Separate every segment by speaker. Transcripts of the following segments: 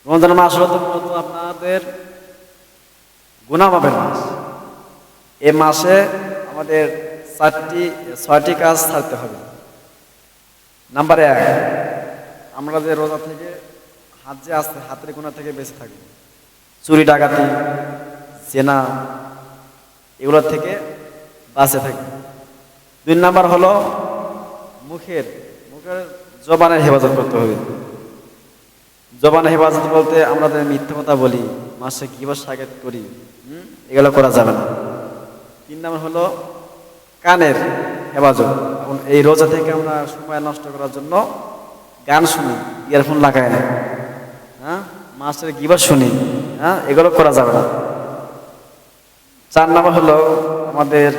Speaker 1: রমজান মাস হলো তো মূলত আপনাদের গুনাহ মাফের মাস। এই মাসে আমাদের 6টি কাজ ছাড়তে হবে। নাম্বার 1, আমরা যে রোজা থেকে হাত যে আসতে হাতের গুনাহ থেকে বেঁচে থাকবো। চুরি ডাকাতি, জেনা, এগুলো থেকে বাঁচে থাকবে। 2 নাম্বার হলো মুখের মুখের জবানের হেফাজত করতে হবে। জবানের হেফাজত বলতে আমরা যে মিথ্যা কথা বলি, মাসে গীবত সাকাত করি, এগুলো করা যাবে না। 3 নাম্বার হলো কানের হেফাজত। এখন এই রোজা থেকে আমরা সময় নষ্ট করার জন্য গান শুনি, ইয়ারফোন লাগাই না, হ্যাঁ, মাসের গীবত শুনি, হ্যাঁ, এগুলো করা যাবে না। 4 নাম্বার হলো আমাদের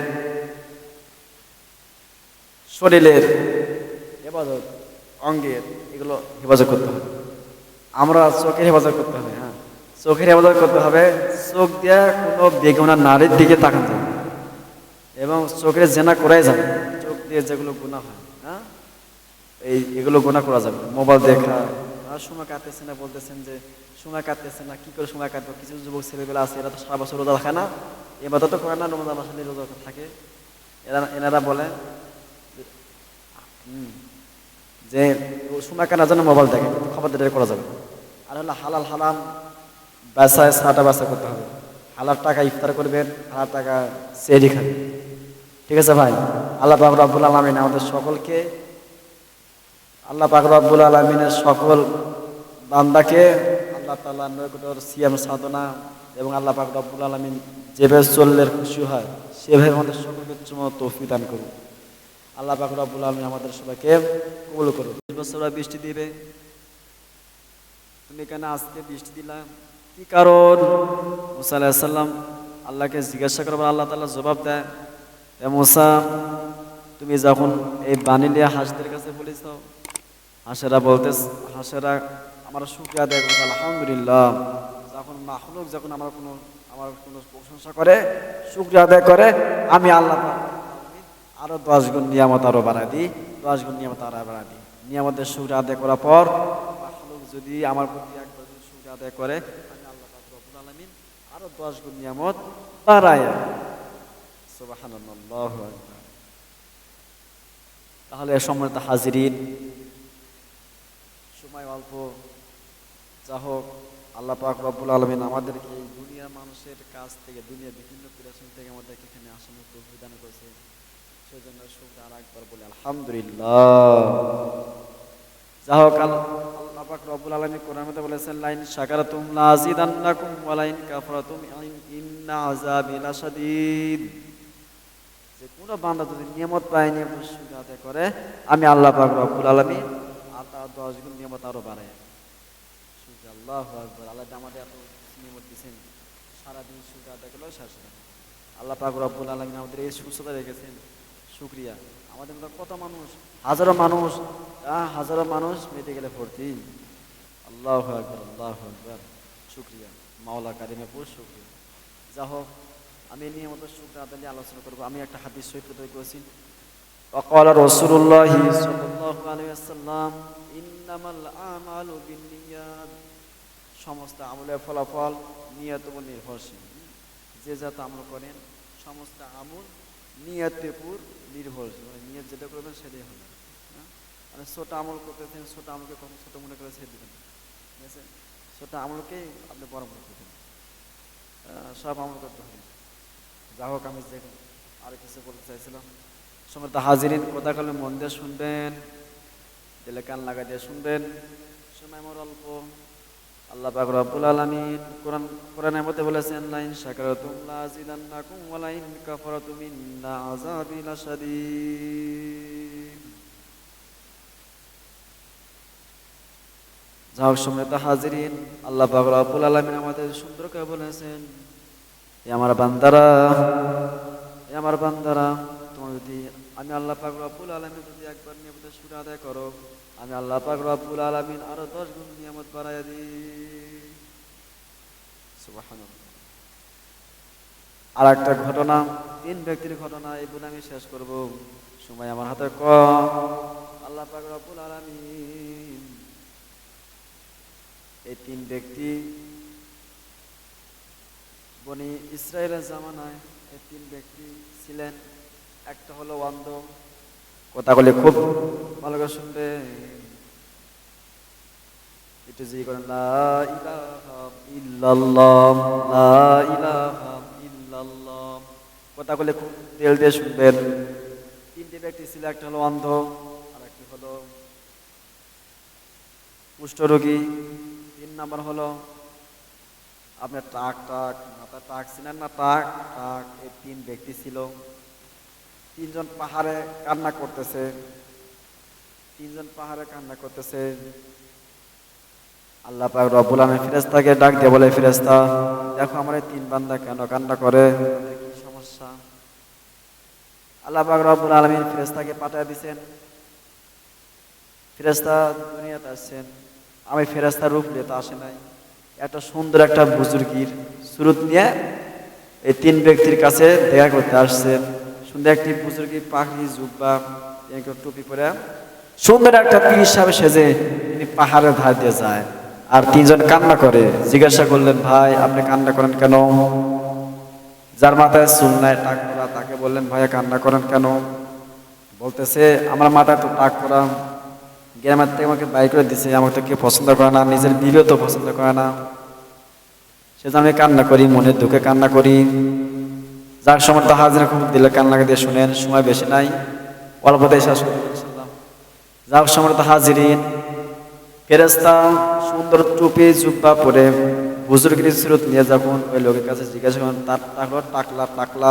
Speaker 1: শরীরের হেফাজত, অঙ্গের, এগুলো হেফাজত করতে হবে। আমরা চোখের হেফাজত করতে হবে, হ্যাঁ, চোখের হেফাজত করতে হবে। চোখ দিয়ে কোনো বেগুনা নারীর দিকে তাকান যাবে এবং চোখের জেনা করাই যাবে। চোখ দিয়ে যেগুলো গুনাহ হয়, হ্যাঁ, এগুলো গুনাহ করা যাবে। মোবাইল দেখা, সময় কাটতেছে না, বলতেছেন যে সময় কাটতেছে না, কি করে সময় কাটবো? কিছু যুবক ছেলেবেলা আছে, এরা তো সারা বছর রোজা রাখে না, এবার তো করে না, রমজান মাসে রোজা থাকে। এনারা বলে যে সময় কাটার জন্য মোবাইল দেখে, কিন্তু খবরদারি করা যাবে। আর হলো হালাল হারাম বাসায় সাটা বাসা করতে হবে। হালাল টাকা ইফতার করবেন, হালাল টাকা সেহরি খাবেন। ঠিক আছে ভাই? আল্লাহ পাক রব্বুল আলামিন আমাদের সকলকে, আল্লাহ পাক রব্বুল আলামিনের সকল বান্দাকে আল্লাহ তাআলা নৈকট্যের সিয়াম সাধনা এবং আল্লাহ পাক রব্বুল আলামিন যেভাবে চললে খুশি হয় সেভাবে আমাদের সকলকে তৌফিক দান করুন। আল্লাহ পাক রব্বুল আলামিন আমাদের সবাইকে কবুল করুন। 20 বছর বৃষ্টি দিবে, তুমি কেন আজকে বৃষ্টি দিলা, কি কারণ? মুসা আলাইহিস সালাম আল্লাহকে জিজ্ঞাসা করবার, আল্লাহ তাআলা জবাব দেয়, হে মুসা, তুমি যখন এই বাণী নিয়ে হাঁসদের কাছে বলেছ, হাঁসেরা আমার শুকরিয়া আদায় করে, আলহামদুলিল্লাহ। যখন মাখলুক যখন আমার কোনো প্রশংসা করে, শুকরিয়া আদায় করে, আমি আল্লাহ আরো 10 গুণ নিয়ামত আরো বাড়াই দিই, 10 গুণ নিয়ামত আরো বাড়াই দিই। নিয়ামতের শুকরিয়া আদায় করার পর মাখলুক যদি আমার প্রতি একবার যদি শুকরিয়া আদায় করে, আমি আল্লাহ পাক রব্বুল আলামিন আরো 10 গুণ নিয়ামত বাড়ায়। সুবহানাল্লাহ, আল্লাহু আকবার। তাহলে সম্মানিত হাজিরিন, সময় অল্প, যা হোক আল্লাহ পাক রব্বুল আলামিন আমাদেরকে এই দুনিয়ার মানুষের কাছ থেকে, দুনিয়ার বিভিন্ন পিরাসন থেকে আমাদেরকে এখানে আসানোর তৌফিক দান করেছে। সেজন্য শুকরিয়া আরেকবার বলি আলহামদুলিল্লাহ। যা হোক আল্লাহ পাক রব্বুল আলামিন কোরআনের মধ্যে বলেছেন, লাইন শাকারতুম লাযিদান্নাকুম ওয়া লাইন কাফারতুম ইন্না আযাবি লাশাদীদ। যে কোনো বান্দা যদি নিয়ামত পায়, নিয়ামত শুকরিয়া আদায় করে, আমি আল্লাহ পাক রব্বুল আলামিন আর তার 10 গুণ নিয়ামত আরো বাড়ায়। শুকরিয়া, আল্লাহু আকবার। আল্লাহ আমাদের এত নিয়ামত দিয়েছেন, সারাদিন শুকরিয়া আদায় করলেও শেষ হবে না। আল্লাহ পাক রব্বুল আলামিন আমাদের এই সুস্থতা রেখেছেন, শুকরিয়া। আমাদের মধ্যে কত মানুষ, হাজারো মানুষ মেডিকেলে ভর্তি। আল্লাহু আকবার, আল্লাহু আকবার। শুকরিয়া মাওলা কারিমের শুকরিয়া। যা হোক, আমি নিয়মিত শুকরিয়া আদায় নিয়ে আলোচনা করবো। আমি একটা হাদিস শরীফ তৈরি করেছি। وقال رسول الله صلى الله عليه وسلم إنما الأعمال بالنيات। সমস্ত আমলের ফলাফল নিয়তের উপর নির্ভরশীল। যে যত আমল করেন, সমস্ত আমল নিয়তের উপর নির্ভরশীল। মানে নিয়ত যেটা করবেন সেটাই হবে। মানে ছোট আমল করতেছেন, ছোট আমলকে কখন ছোট মনে করে ছেড়ে দেবেন, ঠিক আছে? ছোট আমলকেই আপনি বড় মনে করবেন, সব আমল করতে হবে। যা হোক, আমি যে আর কিছু বলতে চাইছিলাম, সমস্ত হাজিরিন, কথা কালে মন দিয়ে শুনবেন, দিলে কান লাগা দিয়ে শুনবেন। সময় আমার অল্প। আল্লাহ পাক রব্বুল আলামিন কোরআনের মধ্যে বলেছেন, লাইন শাকারতুম লাযিদান্নাকুম ওয়া লাইন কাফারতুম ইন্না আযাবি লাশাদীদ। যা হোক, সম্মানিত হাজিরিন, আল্লাহ পাক রব্বুল আলামিন আমাদের সুন্দর করে বলেছেন, এ আমার বান্দারা, তোমার যদি আমি আল্লাহ পাক রব্বুল আলামিন যদি একবার নিয়মিত শুকরিয়া আদায় করো, আমি আল্লাহ পাক রব্বুল আলামিন আরো 10 গুণ নিয়ামত বাড়াইয়া দিই। সুবহানাল্লাহ। আর একটা ঘটনা, 3 ব্যক্তির ঘটনা, এই বলে আমি শেষ করব, সময় আমার হাতে কম। আল্লাহ পাক রব্বুল আলামিন এই তিন ব্যক্তি বনি ইসরায়েলের জামানায় এই তিন ব্যক্তি ছিলেন। একটা হলো অন্ধ, কথাগুলি খুব ভালো করে শুনবে, একটু জি করেন, লা ইলাহা ইল্লাল্লাহ, লা ইলাহা ইল্লাল্লাহ। কথাগুলি খুব তেল দিয়ে শুনবেন। তিনটি ব্যক্তি ছিল, একটা হলো অন্ধ, আর একটি হলো কুষ্ঠরোগী, 3 নম্বর হলো আপনার মাথা টাক ছিলেন না, টাক। এই 3 ব্যক্তি ছিল। 3জন পাহাড়ে কান্না করতেছে, 3জন পাহাড়ে কান্না করতেছে। আল্লাহ পাক রব্বুল আলামিন ফেরেশতাকে ডাক দিয়ে বলে, ফেরেশতা দেখো আমার এই 3 বান্দা কেন কান্না করে, কি সমস্যা? আল্লাহ পাক রব্বুল আলামিন ফেরেশতাকে পাঠিয়ে দিয়েছেন। ফেরেশতা দুনিয়াতে আসছেন, আমি ফেরেশতার রূপ নিয়ে তো আসে নাই, একটা সুন্দর একটা বুজুর্গির সুরত নিয়ে এই 3 ব্যক্তির কাছে দেখা করতে আসছেন। সুন্দর একটি বুজুর্গি, পাখি জুব্বা, টুপি পরে সুন্দর একটা পীর সাহেব সেজে তিনি পাহাড়ের ধার দিয়ে যায়। আর 3জন কান্না করে। জিজ্ঞাসা করলেন, ভাই আপনি কান্না করেন কেন? যার মাথায় চুল নাই, টাক করা, তাকে বললেন, ভাইয়া কান্না করেন কেন? বলতেছে, আমার মাথায় তো টাক করা, গ্রামের থেকে আমাকে বাই করে দিছে, আমাকে তো কেউ পছন্দ করে না, নিজের বিবেও তো পছন্দ করে না, সেজন্য আমি কান্না করি, মনের দুঃখে কান্না করি। যার সময় তো হাজিরা খবর দিলে কান্না দিয়ে শুনেন, সময় বেশি নাই, অল্পতেই শেষ করব ইনশাআল্লাহ। যার সময় তো হাজিরিন, ফেরেশতা সুন্দর টুপি জুব্বা পরে বুজুর্গের সুরত নিয়ে যখন ওই লোকের কাছে জিজ্ঞাসা করেন, তার টাকলা।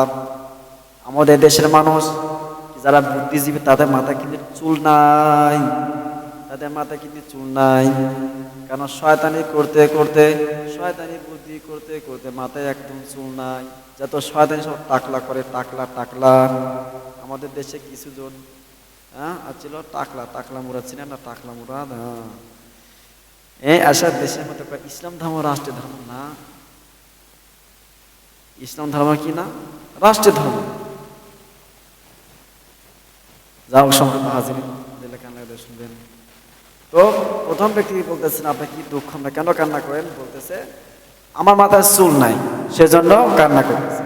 Speaker 1: আমাদের দেশের মানুষ যারা বুদ্ধিজীবী তাদের মাথায় কিন্তু চুল নাই, কারণ শয়তানি বুদ্ধি করতে মাথায় একদম চুল নাই। যত শয়তানি সব টাকলা করে, টাকলা। আমাদের দেশে কিছু জন ছিল টাকলা মুরাদ, ছিলেন না টাকলা মুরাদ? এই আসার দেশের মধ্যে ইসলাম ধর্ম রাষ্ট্রীয় ধর্ম না। ইসলাম ধর্ম কি না? রাষ্ট্রীয় ধর্ম। যাও সম্পর্ক হাজির শুনবেন। তো প্রথম ব্যক্তি বলতেছেন, আপনি কি দুঃখ, আমরা কেন কান্না করেন? বলতেছে, আমার মাথায় চুল নাই, সেজন্য কান্না করতেছে।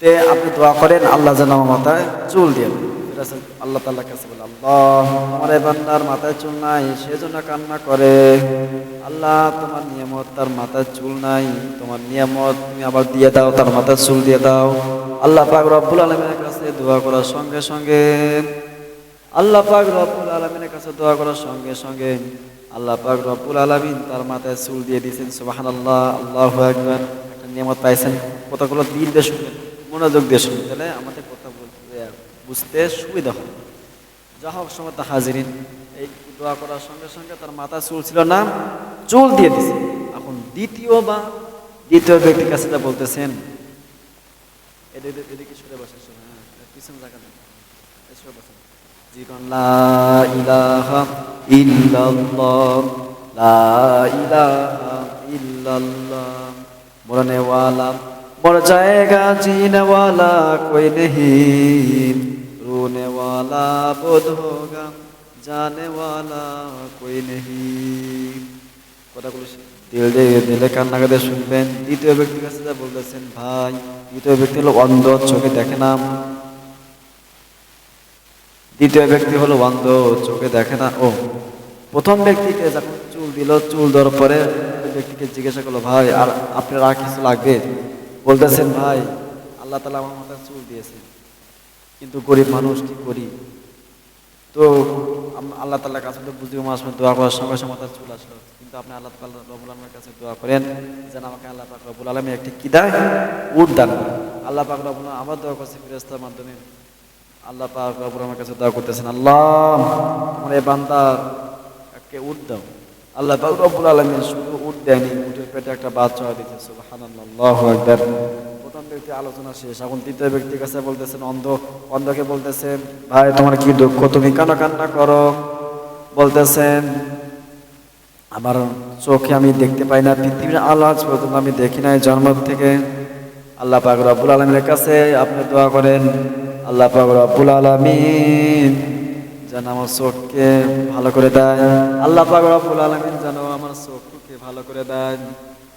Speaker 1: তে আপনি দোয়া করেন আল্লাহ যেন আমার মাথায় চুল দিয়ে। আল্লাহ তাআলার কাছে বলে, আল্লাহ আমার এই বান্দার মাথায় চুল নাই, সেজন্য কান্না করে। আল্লাহ তোমার নিয়ামত, তার মাথায় চুল নাই, তোমার নিয়ামত তুমি আবার দিয়ে দাও, তার মাথায় চুল দিয়ে দাও। আল্লাহ পাক রব্বুল আলামিনের কাছে দোয়া করার সঙ্গে সঙ্গে আল্লাহ পাক রব্বুল আলামিনের কাছে দোয়া করার সঙ্গে সঙ্গে আল্লাহ পাক রব্বুল আলামিন তার মাথায় চুল দিয়ে দিয়েছেন। সুবহানাল্লাহ, আল্লাহু আকবার। একটা নিয়ামত পাইছেন। কথাগুলো দিল দিয়ে শুনবেন, মনোযোগ দিয়ে শুনবেন, তাহলে আমাদের কথা বুঝতে সুবিধা হয়। যা হোক সময় হাজিরিন, এই দোয়া করার সঙ্গে সঙ্গে তার মাথায় চুল ছিল না, চুল দিয়ে দিছে। এখন দ্বিতীয় ব্যক্তির কাছে যা বলতেছেন, এদিকে সরে বসে, পিছনে জায়গা নেই, সরে বসেন। জীবন লা ইলাহা ইল্লাল্লাহ, লা ইলাহা ইল্লাল্লাহ, মরনে ওয়ালা मर जाएगा जीने वाला कोई नहीं, रोने वाला बुध होगा जाने वाला कोई नहीं। কথাগুলো দিলে কান্না করে শুনবেন। দ্বিতীয় ব্যক্তির কাছে যা বলতেছেন, ভাই দ্বিতীয় ব্যক্তি হলো অন্ধ, চোখে দেখে না। দ্বিতীয় ব্যক্তি হলো অন্ধ, চোখে দেখে না। ও প্রথম ব্যক্তিকে যখন চুল দিল, চুল দেওয়ার পরে ব্যক্তিকে জিজ্ঞাসা করলো, ভাই আর আপনার আর কিছু লাগবে? বলতেছেন, ভাই আল্লাহ তাআলা আমার মাথায় চুল দিয়েছেন, কিন্তু গরিব মানুষ, কি করি? তো আল্লাহ তাআলার কাছে তো বুঝিয়ে মাস দোয়া করার সঙ্গে সঙ্গে মাথায় চুল আসলো, কিন্তু আপনি আল্লাহ তাআলা রব্বুল আলামিনের কাছে দোয়া করেন যেন আমাকে আল্লাহ পাক রব্বুল আলামিন একটি কি দেয়, উট দান করেন। আল্লাহ পাক রব্বুল আলামিন আবার দোয়া করছে ফেরেশতার মাধ্যমে। আল্লাহ পাক রব্বুল আলামিনের কাছে দোয়া করতেছেন, আল্লাহ তোমার এই বান্দাকে উট দাও। আল্লাহ পাক রব্বুল আলামিন শুধু উট দেয়নি, উটের পেটে একটা বাচ্চা দিয়েছে। সুবহানাল্লাহ, আল্লাহু আকবার। প্রথম ব্যক্তি আলোচনা শেষ। এখন দ্বিতীয় ব্যক্তির কাছে বলতেছেন, অন্ধকে বলতেছেন, ভাই তোমার কি দুঃখ, তুমি কেন কান্না করো? বলতেছেন, আমার চোখে আমি দেখতে পাই না, পৃথিবীর আলো আজ পর্যন্ত আমি দেখি নাই জন্ম থেকে। আল্লাহ পাক রব্বুল আলামিনের কাছে আপনি দোয়া করেন, আল্লাহ পাক রব্বুল আলামিন যেন আমার চোখকে ভালো করে দেয়। আল্লাহ পাক রব্বুল আলামিন যেন আমার চক্ষুকে ভালো করে দেন।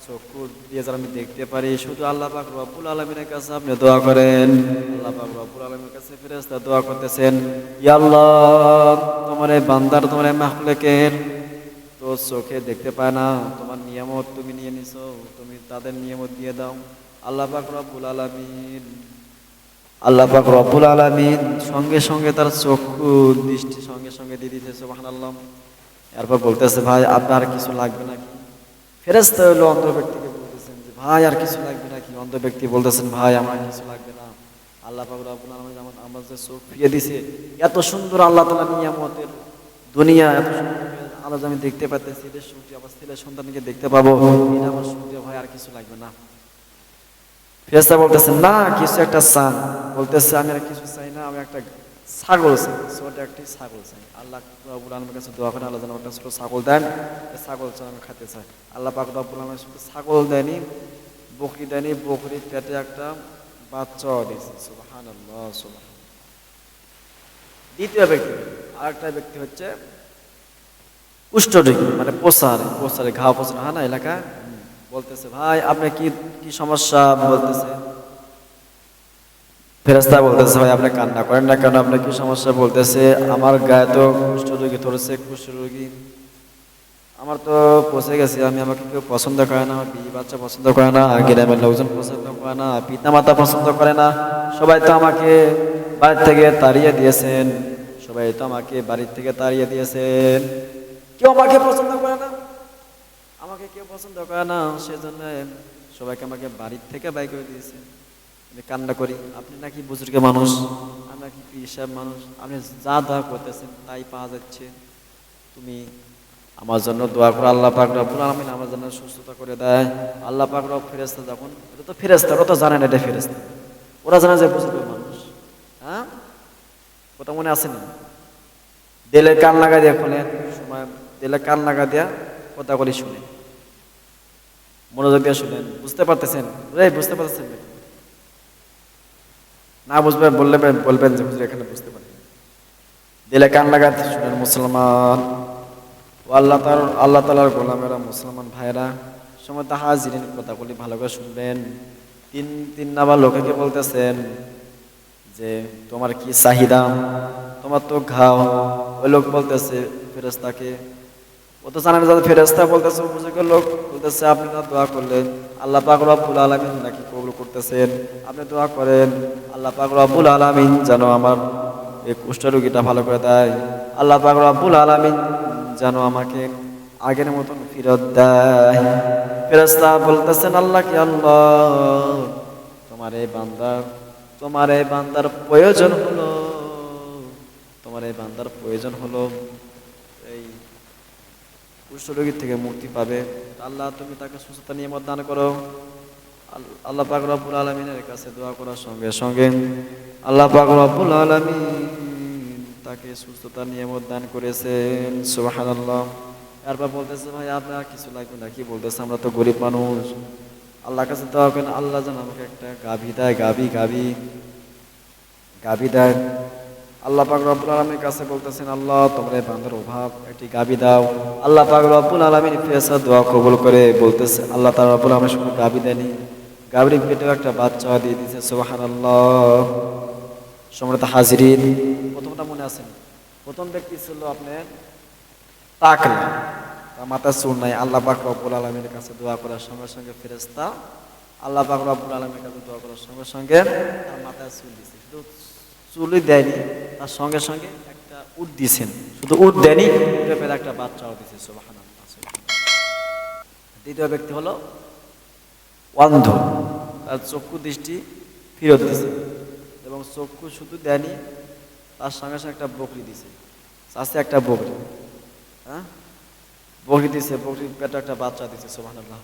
Speaker 1: চক্ষু দিয়ে যেন আমি দেখতে পারি। শুধু আল্লাহ পাক রব্বুল আলামিনের কাছে আপনি দোয়া করেন। আল্লাহ পাক রব্বুল আলামিনের কাছে ফেরেশতা দোয়া করতেছেন, ইয়া আল্লাহ, তোমার এই বান্দার, তোমার এই মাখলুকের তো চোখে দেখতে পায় না, তোমার নিয়ামত তুমি নিয়ে নিছো, তুমি তাদের নিয়ামত দিয়ে দাও। আল্লাহ পাক রব্বুল আলামিন, আল্লাহ পাক রব্বুল আলামিন সঙ্গে সঙ্গে তার চক্ষু দৃষ্টি সঙ্গে সঙ্গে দিয়ে দিতেছে, সুবহানাল্লাহ। এরপর বলতেছে, ভাই আপনার আর কিছু লাগবে নাকি? ফেরেশতা হলো অন্ধ ব্যক্তিকে বলতেছেন যে ভাই আর কিছু লাগবে নাকি? অন্ধ ব্যক্তি বলতেছেন, ভাই আমার কিছু লাগবে না। আল্লাহ পাক রব্বুল আলামিন আমার যে চোখ ফিরিয়ে দিছে, এত সুন্দর আল্লাহ তাআলা নিয়ামতের দুনিয়া, এত সুন্দর আলো যে আমি দেখতে পাচ্ছি, এদের সুখী আমার ছেলে সন্তানকে দেখতে পাবো, এটা আমার সুখী, ভাই আর কিছু লাগবে না। ফেরেশতা বলতেছেন, না কিছু একটা চান। বলতেছে, আমি আর কিছু চাই না, আমি একটা ছাগল চাই, ছোট একটি ছাগল চাই। আল্লাহ রাব্বুল আলামিনের কাছে দোয়া করেন, আল্লাহ যেন একটা ছোট ছাগল দেন, ছাগল চাই, আমি খেতে চাই। আল্লাহ পাক রব্বুল আলামিন শুধু ছাগল দেয়নি, বকরি দেয়নি, বকরির পেটে একটা বাচ্চাও দিয়েছে, সুবহানাল্লাহ সুবহানাল্লাহ। দ্বিতীয় ব্যক্তি, আরেকটা ব্যক্তি হচ্ছে কুষ্ঠরোগী, মানে প্রসারে ঘা পচানো হয় না এলাকা। বলতেছে, ভাই আপনার কি কি সমস্যা? বলতেছে ফেরেশতা বলতেছে, ভাই আপনি কান্না করেন না কেন, আপনার কি সমস্যা? বলতেছে, আমার গায়ে তো কুষ্ঠরোগী ধরেছে, কুষ্ঠরোগী আমার তো পচে গেছে, আমাকে কেউ পছন্দ করে না, আমার বিবি বাচ্চা পছন্দ করে না, গ্রামের লোকজন পছন্দ করে না, পিতা মাতা পছন্দ করে না, সবাই তো আমাকে বাড়ি থেকে তাড়িয়ে দিয়েছেন, সবাই তো আমাকে বাড়ির থেকে তাড়িয়ে দিয়েছেন, কেউ আমাকে পছন্দ করে না, আমাকে কেউ পছন্দ করে না, সেজন্য সবাইকে আমাকে বাড়ির থেকে বাইর করে দিয়েছে। আমি কান্না করি, আপনি নাকি বুজুর্গ মানুষ, আমি নাকি পীর সাহেব মানুষ, আপনি যা দোয়া করতেছেন তাই পাওয়া যাচ্ছে, তুমি আমার জন্য দোয়া করো, আল্লাহ পাক রব্বুল আলামিন আমার জন্য সুস্থতা করে দেয়। আল্লাহ পাক রব ফেরেশতা যখন, এটা তো ফেরেশতা, ওরা তো জানে না এটা ফেরেশতা, ওরা জানে যে বুজুর্গ মানুষ। হ্যাঁ, কথা মনে আসেনি? দিলে কান লাগা দিয়ে খোলেন, সময় দিলে কান লাগা দিয়া কথা বলি শুনেন, মনোযোগ দিয়ে শুনেন, বুঝতে পারতেছেন? বুঝতে পারতেছেন না? বুঝবে বললে বলবেন যে হুজুর এখানে বুঝতে পারেন। দিলে কান লাগাতে শুনেন মুসলমান ও আল্লাহ তাআলার গোলামেরা, মুসলমান ভাইরা, সময় তা হাজিরিন, কথাগুলি ভালো করে শুনবেন। তিন নাম্বার লোকেকে বলতেছেন যে তোমার কি চাহিদা, তোমার তো ঘাও। ওই লোক বলতেছে ফেরেশতাকে, ও তো জানেন যে ফেরেশতা বলতেছে, বুজুর্গের লোক বলতেছে, আপনি না দোয়া করলেন, আল্লাহ পাক রব্বুল আলামিন নাকি কবুল করতেছেন, আপনি দোয়া করেন আল্লাহ পাক রব্বুল আলামিন যেন আমার এই কুষ্ঠরোগীটা ভালো করে দেয়, আল্লাহ পাক রব্বুল আলামিন যেন আমাকে আগের মতন ফিরত দেয়। ফেরেশতা বলতেছেন, আল্লাহ কি আল্লাহ, তোমার এই বান্দার প্রয়োজন হলো, তোমার এই বান্দার প্রয়োজন হলো এই কুষ্ঠরোগী থেকে মুক্তি পাবে, আল্লাহ তুমি তাকে সুস্থতা নিয়ামত দান করো। আল্লাহ পাক রব্বুল আলামিনের কাছে দোয়া করার সঙ্গে সঙ্গে আল্লাহ পাক রব্বুল আলামিন তাকে সুস্থতা নিয়ামত দান করেছেন, সুবহানাল্লাহ। এরপর বলতেছে, ভাই আপনার কিছু লাগবে নাকি? বলতেছে, আমরা তো গরিব মানুষ, আল্লাহর কাছে দোয়া করেন, আল্লাহ যেন আমাকে একটা গাভী দেয়, গাভী দেয়। আল্লাহ পাক রব্বুল আলামিনের কাছে বলতেছেন, আল্লাহ তোমার এই বান্দার অভাব, একটি গাভী দাও। আল্লাহ পাক রব্বুল আলামিন ফেরেশতার দোয়া কবুল করে বলতেছে, আল্লাহ তাআলা রব্বুল আলামিন শুধু গাভী দেয়নি, গাভীর পেটেও একটা বাচ্চা দিয়ে দিয়েছে, সুবহানাল্লাহ। সম্মানিত হাজিরিন, প্রথমটা মনে আছে? প্রথম ব্যক্তি ছিল আপনার তাকলা, তার মাথায় চুল নাই। আল্লাহ পাক রব্বুল আলামিনের কাছে দোয়া করার সঙ্গে সঙ্গে ফেরেশতা আল্লাহ পাক রব্বুল আলামিনের কাছে দোয়া করার সঙ্গে সঙ্গে তার মাথায় চুল দিয়েছে। শুধু চুলই দেয়নি, তার সঙ্গে সঙ্গে একটা উট দিয়েছেন, শুধু উট দেয়নি, উটের পেটে একটা বাচ্চাও দিয়েছে, সুবহানাল্লাহ। দ্বিতীয় ব্যক্তি হলো অন্ধ, তার চক্ষু দৃষ্টি ফিরত দিয়েছে, এবং চক্ষু শুধু দেয়নি, তার সঙ্গে সঙ্গে একটা বকরি দিয়েছে, চাষে একটা বকরি, হ্যাঁ বকরি দিয়েছে, বকরির পেটে একটা বাচ্চা দিয়েছে, সুবহানাল্লাহ।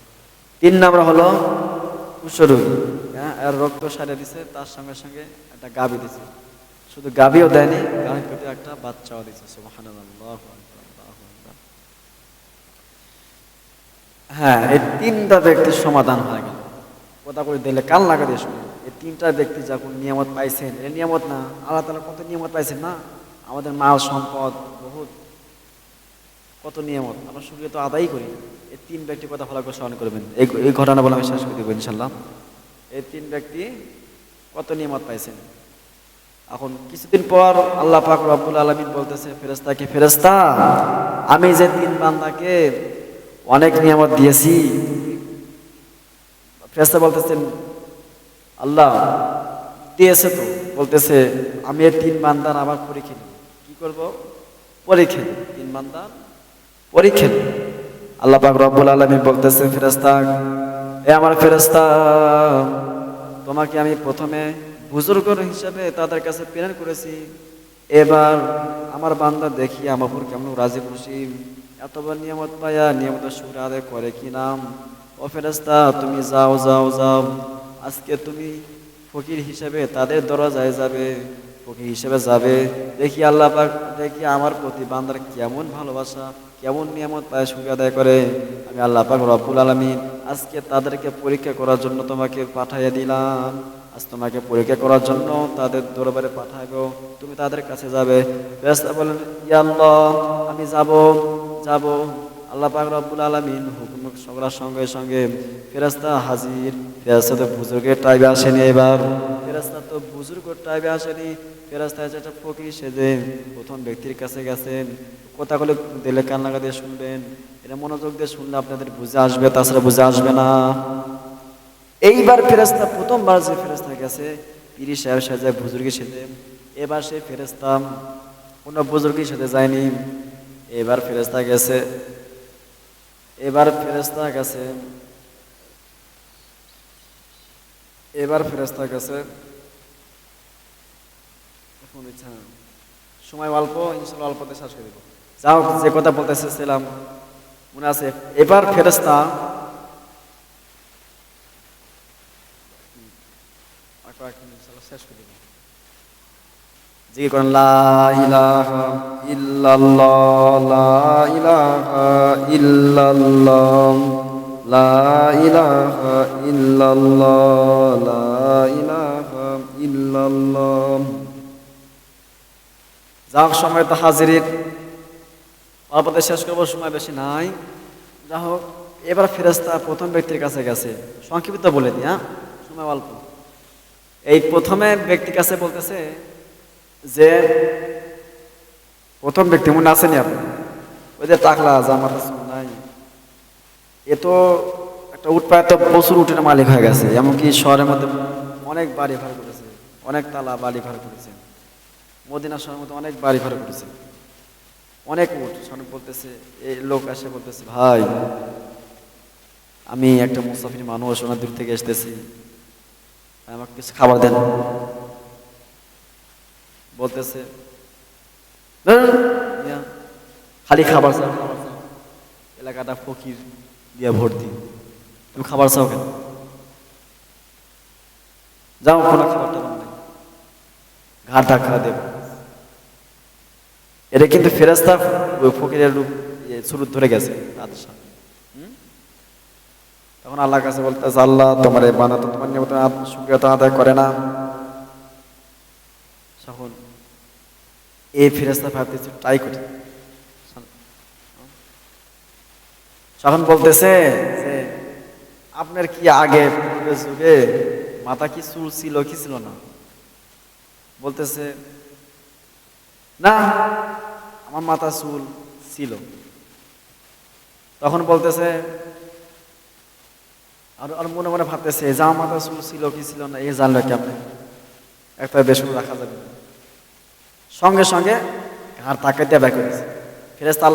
Speaker 1: তিন নাম্বার হলো কুষ্ঠরোগী, হ্যাঁ, আর রক্ত সারিয়ে দিয়েছে, তার সঙ্গে সঙ্গে একটা গাভী দিয়েছে, শুধু গাভীও দেয়নি, গাভীর পেটে একটা বাচ্চাও দিয়েছে, সুবহানাল্লাহ। হ্যাঁ, এই তিনটা ব্যক্তির সমাধান হয়ে গেল। কথা করে দিলে কান লাগা দিয়ে শুনে, এই তিনটা ব্যক্তি যখন নিয়ামত পাইছেন, এই নিয়ামত না, আল্লাহ তাআলা কত নিয়ামত পাইছেন না, আমাদের মাল সম্পদ বহুত কত নিয়ামত, আমরা শুকরিয়া তো আদায়ই করি না। এই তিন ব্যক্তির কথা ভালো করে স্মরণ করবেন। এই ঘটনা বলে আমি শেষ করে দেবো ইনশাল্লাহ। এই তিন ব্যক্তি কত নিয়ামত পাইছেন। এখন কিছুদিন পর আল্লাহ পাক রব্বুল আলামিন বলতেছে ফেরেশতাকে, ফেরেশতা আমি যে তিন বান্দাকে অনেক নিয়ামত দিয়েছি। ফেরেশতা বলতেছেন আল্লাহ দিয়েছে তো, বলতেছে আমি এই তিন বান্দার আবার পরীক্ষা নেব। কি করব? পরীক্ষা নেব, তিন বান্দার পরীক্ষা নেব। আল্লাহ পাক রব্বুল আলামিন বলতেছে ফেরেশতা, এ আমার ফেরেশতা তোমাকে আমি প্রথমে বুজুর্গ হিসাবে তাদের কাছে প্রেরণ করেছি, এবার আমার বান্দা দেখি আমার উপর কেমন রাজি খুশি, এতবার নিয়ামত পায়া নিয়ামতের শুকর আদায় করে কি নাম। ও ফেরেশতা তুমি যাও যাও যাও, আজকে তুমি ফকির হিসেবে তাদের দরজায় যাবে, ফকির হিসেবে যাবে। দেখি আল্লাহ পাক, দেখি আমার প্রতি বান্দার কেমন ভালোবাসা, কেমন নিয়ামত পায়, শুকর আদায় করে। আমি আল্লাহ পাক রব্বুল আলামিন আজকে তাদেরকে পরীক্ষা করার জন্য তোমাকে পাঠাইয়া দিলাম। আজ তোমাকে পরীক্ষা করার জন্য তাদের দরবারে পাঠাবো, তুমি তাদের কাছে যাবে। ফেরেশতা বলেন ইয়া আল্লাহ আমি যাব যাব। আল্লাহ পাক রব্বুল আলামিন হুকুম করার সঙ্গে সঙ্গে ফেরেশতা হাজির। ফেরেশতা তো বুজুর্গের টাইবে আসেনি, এবার ফেরেশতা তো বুজুর্গের টাইবে আসেনি। ফেরেশতা একটা ফকির সেজে প্রথম ব্যক্তির কাছে গেছেন। কথাগুলো দিলে কান লাগা দিয়ে শুনবেন, এটা মনোযোগ দিয়ে শুনলে আপনাদের বুঝে আসবে, তাছাড়া বুঝে আসবে না। এইবার ফেরেশতা প্রথমবার যে ফেরেশতা গেছে পীর সাহেব সাজে বুজুর্গের সাথে, এবার সে ফেরেশতা কোনো বুজুর্গের সাথে যায়নি। এবার ফেরেশতা গেছে, এবার ফেরেশতা গেছে, এবার ফেরেশতা গেছে। সময় অল্প, ইনশাআল্লাহ অল্পতে শেষ করে দেব। যাও, যে কথা বলতে এসেছিলাম মনে আছে। এবার ফেরেশতা শেষ করে দেব। জিকির করেন লা ইলাহা ইল্লাল্লাহ, লা ইলাহা ইল্লাল্লাহ, লা ইলাহা ইল্লাল্লাহ, লা ইলাহা ইল্লাল্লাহ। যাক সময় তো হাজিরিন, অল্পতে শেষ করবো, সময় বেশি নাই। যা হোক, এবার ফেরেশতা প্রথম ব্যক্তির কাছে গেছে। সংক্ষিপ্ত বলে দিই, হ্যাঁ, সময় অল্প। এই প্রথমে ব্যক্তির কাছে বলতেছে যে প্রথম ব্যক্তি মনে আসেনি আপনি, ওই যে টাকলা জামাত নাই, এ তো একটা উটপায় তো প্রচুর উটের মালিক হয়ে গেছে, এমনকি শহরের মধ্যে অনেক বাড়ি ভাড়া করেছে, অনেক তালা বাড়ি ভাড়া করেছে, মদিনা শহরের মধ্যে অনেক বাড়ি ভাড়া করেছে, অনেক উট। শোনেন বলতেছে, এই লোক এসে বলতেছে ভাই আমি একটা মুসাফির মানুষ, অনেক দূর থেকে আসতেছি, আমাকে কিছু খাবার দেন। বলতেছে খালি খাবার চাও, খাবার চাও, এলাকাটা ফকির দিয়ে ভর্তি, তুমি খাবার চাও কেন? যাও, কোনো খাবারটা নেই, ঘাট ধাক্কা দেব। এটা কিন্তু ফেরেশতা ফকিরের রূপ সুরত ধরে গেছে তাদের সামনে। তখন আল্লাহর কাছে বলতেছে আল্লাহ তোমার এই বানাতো তোমার নিয়মত শুকরিয়া তো আদায় করে না। তখন এই ফেরেশতা ভাবতেছে ট্রাই করি। তখন বলতেছে যে আপনার কি আগে পূর্বের যুগে মাথা কি চুল ছিল কি ছিল না? বলতেছে না, আমার মাথা চুল ছিল। তখন বলতেছে আর মনে মনে ভাবতেছে যে আমার মাথা চুল ছিল কি ছিল না এ জানলো কেমন, একটা বেশ রাখা যাবে। সঙ্গে সঙ্গে ঘাড় তাকাইতে বের করেছে ফেরেশতা।